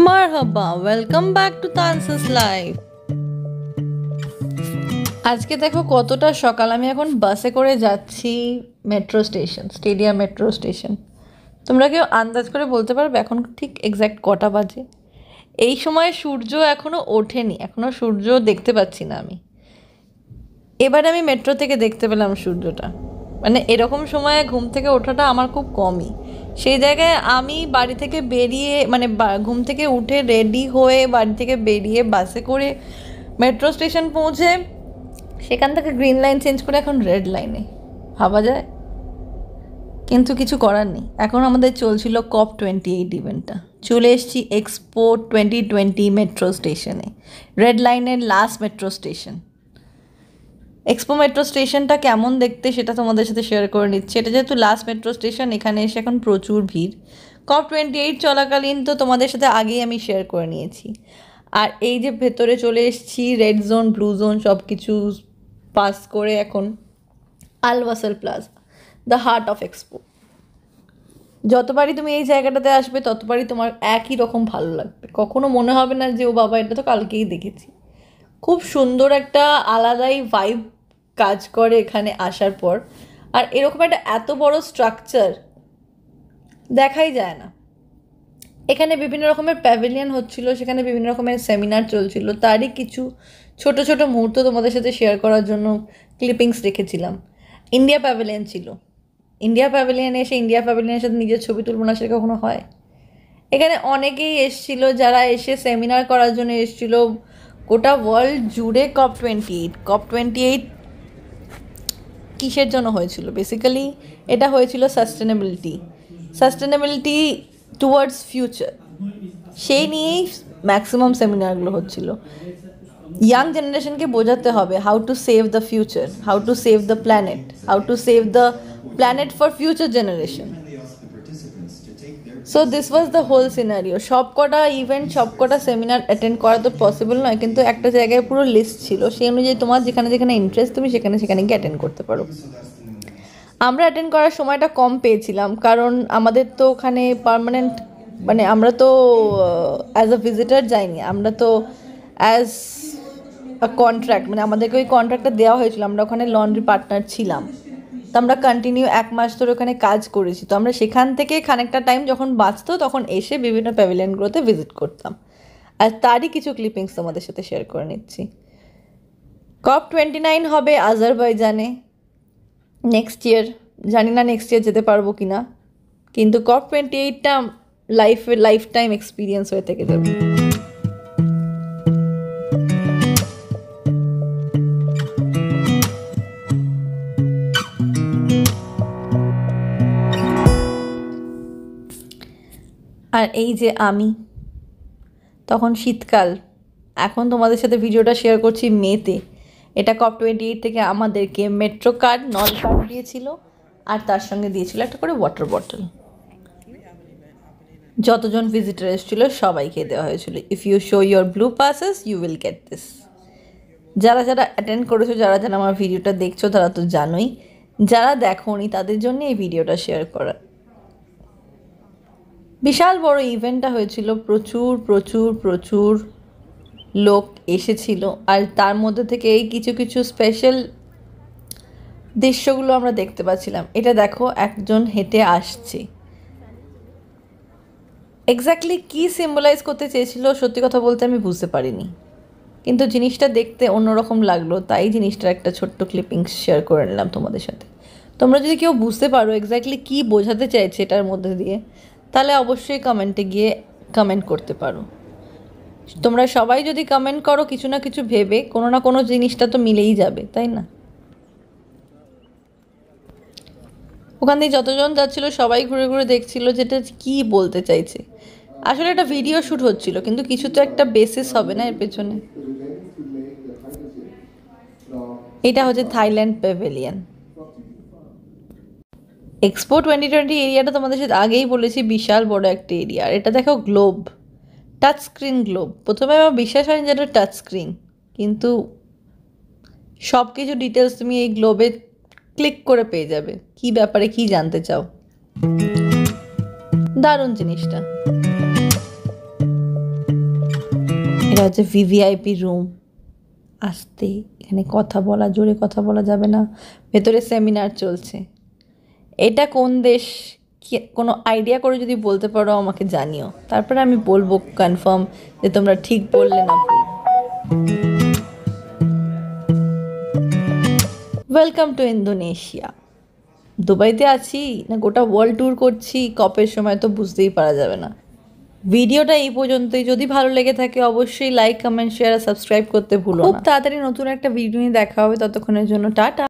মারহাবা, welcome back to তানসাস life. আজকে দেখো কতটা সকাল, আমি এখন বাসে করে যাচ্ছি metro station, stadium metro station. তোমরা কেউ আন্দাজ করে বলতে পারবে এখন ঠিক এক্স্যাক্ট কটা বাজে? এই সময় সূর্য এখনও ওঠেনি, এখনও সূর্য দেখতে পাচ্ছি না আমি। এবার আমি মেট্রো থেকে দেখতে পেলাম সূর্যটা। মানে এরকম সময়ে ঘুম থেকে ওঠাটা আমার খুব কমই। সেই জায়গায় আমি বাড়ি থেকে বেরিয়ে মানে ঘুম থেকে উঠে রেডি হয়ে বাড়ি থেকে বেরিয়ে বাসে করে মেট্রো স্টেশন পৌঁছে সেখান থেকে গ্রিন লাইন চেঞ্জ করে এখন রেড লাইনে, ভাবা যায়? কিন্তু কিছু করার নেই, এখন আমাদের চলছিল COP28 ইভেন্টটা। চলে এসেছি এক্সপো 2020 মেট্রো স্টেশনে, রেড লাইনের last metro station. Expo metro স্টেশনটা কেমন দেখতে সেটা তোমাদের সাথে শেয়ার করে নিচ্ছি। এটা যেহেতু লাস্ট মেট্রো স্টেশন, এখানে এসে এখন প্রচুর ভিড়। COP28 চলাকালীন তো তোমাদের সাথে আগেই আমি শেয়ার করে নিয়েছি। আর এই যে ভেতরে চলে এসেছি, রেড জোন ব্লু জোন সব কিছু পাস করে এখন Al Wasl plaza, the heart of Expo. যতবারই তুমি এই জায়গাটাতে আসবে ততবারই তোমার একই রকম ভালো লাগবে, কখনো মনে হবে না যে ও বাবা এটা তো কালকেই দেখেছি। খুব সুন্দর একটা আলাদাই ভাইব কাজ করে এখানে আসার পর। আর এরকম একটা এত বড় স্ট্রাকচার দেখাই যায় না। এখানে বিভিন্ন রকমের প্যাভিলিয়ন হচ্ছিল, সেখানে বিভিন্ন রকমের সেমিনার চলছিল, তারই কিছু ছোট ছোট মুহূর্ত তোমাদের সাথে শেয়ার করার জন্য ক্লিপিংস রেখেছিলাম। ইন্ডিয়া প্যাভিলিয়ন ছিল, ইন্ডিয়া প্যাভিলিয়নে এসে ইন্ডিয়া প্যাভিলিয়নের সাথে নিজের ছবি তুলব না সেটা কখনো হয়? এখানে অনেকেই এসেছিল যারা এসে সেমিনার করার জন্য এসেছিল। গোটা ওয়ার্ল্ড জুড়ে COP28 কিসের জন্য হয়েছিল? বেসিক্যালি এটা হয়েছিল সাস্টেনেবিলিটি টুয়ার্ডস ফিউচার, সেই নিয়েই ম্যাক্সিমাম সেমিনারগুলো হচ্ছিল। ইয়াং জেনারেশনকে বোঝাতে হবে how to save the future, how to save the planet, how to save the planet for future generation. So this was the whole scenario. সব কটা ইভেন্ট, সব কটা সেমিনার অ্যাটেন্ড করা তো পসিবল নয়, কিন্তু একটা জায়গায় পুরো লিস্ট ছিল, সেই অনুযায়ী তোমার যেখানে যেখানে ইন্টারেস্ট তুমি সেখানে সেখানে গিয়ে অ্যাটেন্ড করতে পারো। আমরা অ্যাটেন্ড করার সময়টা কম পেয়েছিলাম, কারণ আমাদের তো ওখানে পার্মানেন্ট, মানে আমরা তো অ্যাজ আ ভিজিটার যাইনি, আমরা তো অ্যাজ আ কন্ট্রাক্ট, মানে আমাদেরকে ওই কন্ট্রাক্টটা দেওয়া হয়েছিল, আমরা ওখানে লন্ড্রি পার্টনার ছিলাম। তো আমরা কন্টিনিউ 1 মাস ধরে ওখানে কাজ করেছি। তো আমরা সেখান থেকে খানিকটা টাইম যখন বাঁচতো তখন এসে বিভিন্ন প্যাভিলিয়নগুলোতে ভিজিট করতাম। আর তারই কিছু ক্লিপিংস তোমাদের সাথে শেয়ার করে নিচ্ছি। COP29 হবে আজারবাইজানে নেক্সট ইয়ার। জানি না নেক্সট ইয়ার যেতে পারবো কি না, কিন্তু COP28টা লাইফ টাইম এক্সপিরিয়েন্স হয়ে থেকে যাবে। আর এই যে আমি, তখন শীতকাল, এখন তোমাদের সাথে ভিডিওটা শেয়ার করছি মেতে। এটা COP28 থেকে আমাদেরকে মেট্রো কার্ড, নল কার্ড দিয়েছিল, আর তার সঙ্গে দিয়েছিল একটা করে ওয়াটার বটল। যতজন ভিজিটার এসেছিলো সবাইকে দেওয়া হয়েছিল, if you show your blue passes you will get this. যারা যারা অ্যাটেন্ড করেছো, যারা যারা আমার ভিডিওটা দেখছো তারা তো জানোই, যারা দেখোনি তাদের জন্য এই ভিডিওটা শেয়ার করা। বিশাল বড় ইভেন্টটা হয়েছিল, প্রচুর প্রচুর প্রচুর লোক এসেছিল। আর তার মধ্যে থেকে এই কিছু কিছু স্পেশাল দৃশ্যগুলো আমরা দেখতে পাচ্ছিলাম। এটা দেখো, একজন হেঁটে আসছে। এক্স্যাক্টলি কী সিম্বলাইজ করতে চেয়েছিল সত্যি কথা বলতে আমি বুঝতে পারিনি, কিন্তু জিনিসটা দেখতে অন্যরকম লাগলো, তাই জিনিসটার একটা ছোট্ট ক্লিপিংস শেয়ার করে নিলাম তোমাদের সাথে। তোমরা যদি কেউ বুঝতে পারো এক্স্যাক্টলি কী বোঝাতে চাইছে এটার মধ্যে দিয়ে, তাহলে অবশ্যই কমেন্টে গিয়ে কমেন্ট করতে পারো। তোমরা সবাই যদি কমেন্ট করো কিছু না কিছু ভেবে, কোনো না কোনো জিনিসটা তো মিলেই যাবে, তাই না? ওখান দিয়ে যতজন যাচ্ছিল সবাই ঘুরে ঘুরে দেখছিল যেটা কী বলতে চাইছে। আসলে একটা ভিডিও শ্যুট হচ্ছিল, কিন্তু কিছু তো একটা বেসিস হবে না এর পেছনে। এটা হচ্ছে থাইল্যান্ড প্যাভিলিয়ন। এক্সপো 2020 এরিয়াটা তোমাদের সাথে আগেই বলেছি বিশাল বড় একটা এরিয়া। আর এটা দেখো গ্লোব, টাচ স্ক্রিন গ্লোব। প্রথমে আমার বিশ্বাস হয়নি যে এটা টাচ স্ক্রিন, কিন্তু সব কিছু ডিটেলস তুমি এই গ্লোবে ক্লিক করে পেয়ে যাবে, কি ব্যাপারে কি জানতে চাও। দারুণ জিনিসটা। এটা হচ্ছে ভিভিআইপি রুম। আসতে এখানে কথা বলা, জোরে কথা বলা যাবে না, ভেতরে সেমিনার চলছে। এটা কোন দেশ, কোনো আইডিয়া করে যদি বলতে পারো আমাকে জানিও, তারপরে আমি বলবো কনফার্ম যে তোমরা ঠিক বললে না ভুল। Welcome to Indonesia. দুবাইতে আছি না গোটা ওয়ার্ল্ড ট্যুর করছি কপের সময় তো বুঝতেই পারা যাবে না। ভিডিওটা এই পর্যন্তই। যদি ভালো লেগে থাকে অবশ্যই লাইক, কমেন্ট, শেয়ার আর সাবস্ক্রাইব করতে ভুলো না। খুব তাড়াতাড়ি নতুন একটা ভিডিও নিয়ে দেখা হবে, ততক্ষণের জন্য টাটা।